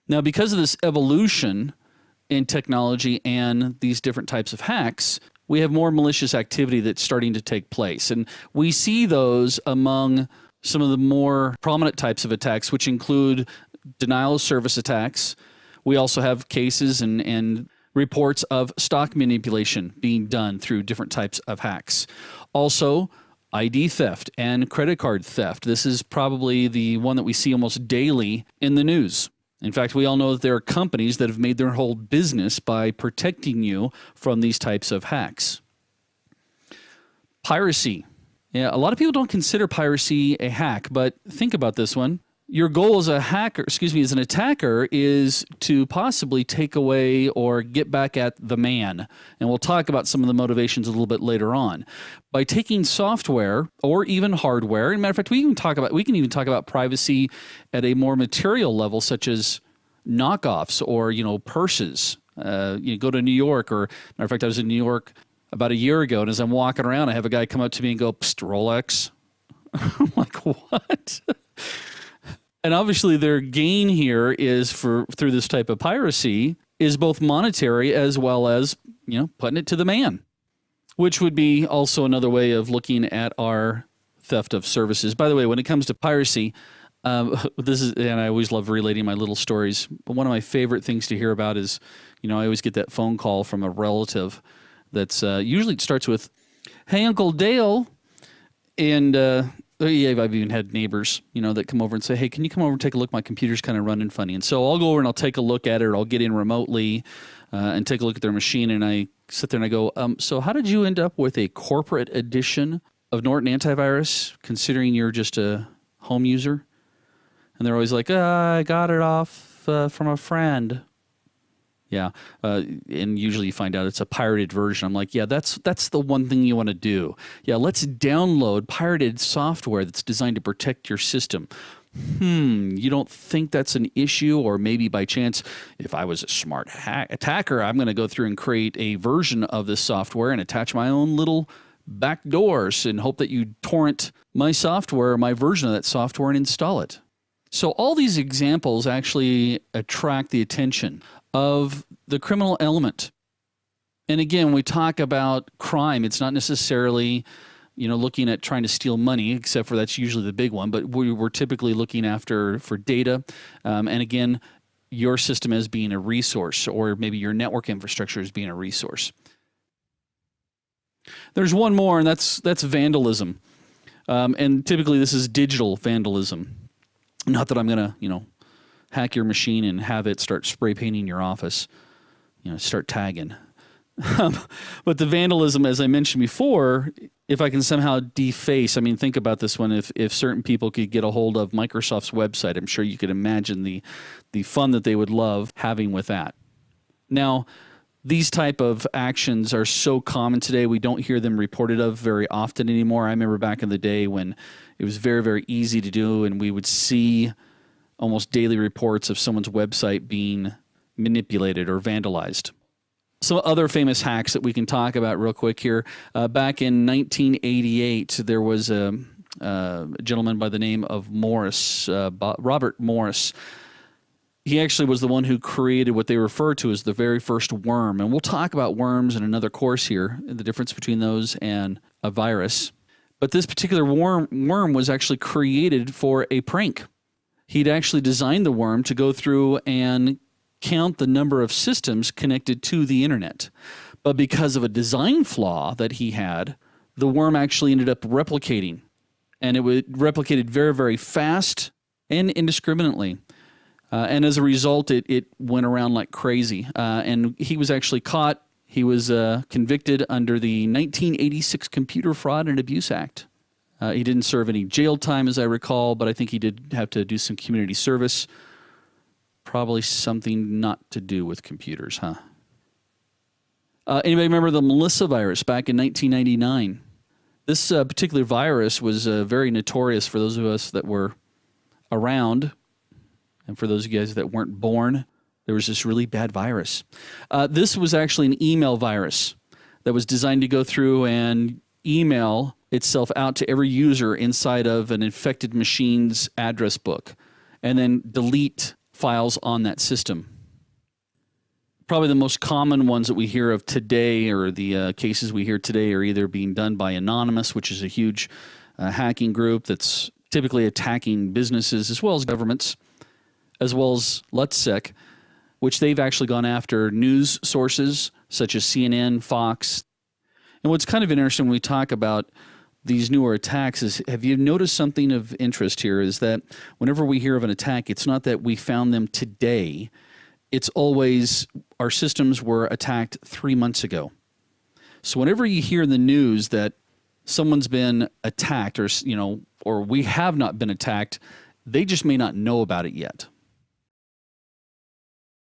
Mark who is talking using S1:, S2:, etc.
S1: Now, because of this evolution in technology and these different types of hacks, we have more malicious activity that's starting to take place. And we see those among some of the more prominent types of attacks, which include denial of service attacks. We also have cases and reports of stock manipulation being done through different types of hacks. Also, ID theft and credit card theft. This is probably the one that we see almost daily in the news. In fact, we all know that there are companies that have made their whole business by protecting you from these types of hacks. Piracy. Yeah, a lot of people don't consider piracy a hack, but think about this one. Your goal as as an attacker is to possibly take away or get back at the man. And we'll talk about some of the motivations a little bit later on. By taking software or even hardware, and matter of fact, we can even talk about privacy at a more material level, such as knockoffs or, purses. You go to New York, or matter of fact, I was in New York about a year ago, and as I'm walking around, I have a guy come up to me and go, "Psst, Rolex." I'm like, what? And obviously their gain here is through this type of piracy is both monetary as well as, putting it to the man, which would be also another way of looking at our theft of services. By the way, when it comes to piracy, and I always love relating my little stories, but one of my favorite things to hear about is, I always get that phone call from a relative that's usually it starts with, "Hey, Uncle Dale," and yeah, I've even had neighbors, that come over and say, "Hey, can you come over and take a look? My computer's kind of running funny." And so I'll go over and I'll take a look at it, or I'll get in remotely and take a look at their machine. And I sit there and I go, "So how did you end up with a corporate edition of Norton Antivirus, considering you're just a home user?" And they're always like, "I got it off from a friend." Yeah, and usually you find out it's a pirated version. I'm like, yeah, that's the one thing you want to do. Yeah, let's download pirated software that's designed to protect your system. You don't think that's an issue? Or maybe by chance, if I was a smart attacker, I'm going to go through and create a version of this software and attach my own little back doors and hope that you torrent my software, my version of that software, and install it. So all these examples actually attract the attention of the criminal element. And again, when we talk about crime, it's not necessarily, looking at trying to steal money, except for that's usually the big one, but we're typically looking for data. And again, your system as being a resource, or maybe your network infrastructure as being a resource. There's one more, and that's vandalism. And typically this is digital vandalism. Not that I'm going to, hack your machine and have it start spray painting your office, start tagging. But the vandalism, as I mentioned before, if I can somehow deface, think about this one. If certain people could get a hold of Microsoft's website, I'm sure you could imagine the fun that they would love having with that. Now, these type of actions are so common today, we don't hear them reported of very often anymore. I remember back in the day when it was very, very easy to do, and we would see almost daily reports of someone's website being manipulated or vandalized. Some other famous hacks that we can talk about real quick here. Back in 1988, there was a gentleman by the name of Morris, Robert Morris. He actually was the one who created what they refer to as the very first worm. And we'll talk about worms in another course here, the difference between those and a virus. But this particular worm was actually created for a prank. He'd actually designed the worm to go through and count the number of systems connected to the internet. But because of a design flaw that he had, the worm actually ended up replicating. And it replicated very, very fast and indiscriminately. And as a result, it went around like crazy. And he was actually caught. He was convicted under the 1986 Computer Fraud and Abuse Act. He didn't serve any jail time, as I recall, but I think he did have to do some community service. Probably something not to do with computers, huh? Anybody remember the Melissa virus back in 1999? This particular virus was very notorious for those of us that were around, and for those of you guys that weren't born. There was this really bad virus. This was actually an email virus that was designed to go through and email itself out to every user inside of an infected machine's address book, and then delete files on that system. Probably the most common ones that we hear of today, or the cases we hear today, are either being done by Anonymous, which is a huge hacking group that's typically attacking businesses as well as governments, as well as LUTSEC, which they've actually gone after news sources such as CNN, Fox. And what's kind of interesting when we talk about these newer attacks is, have you noticed something of interest here, is that whenever we hear of an attack, it's not that we found them today. It's always our systems were attacked 3 months ago. So whenever you hear in the news that someone's been attacked, or we have not been attacked, they just may not know about it yet.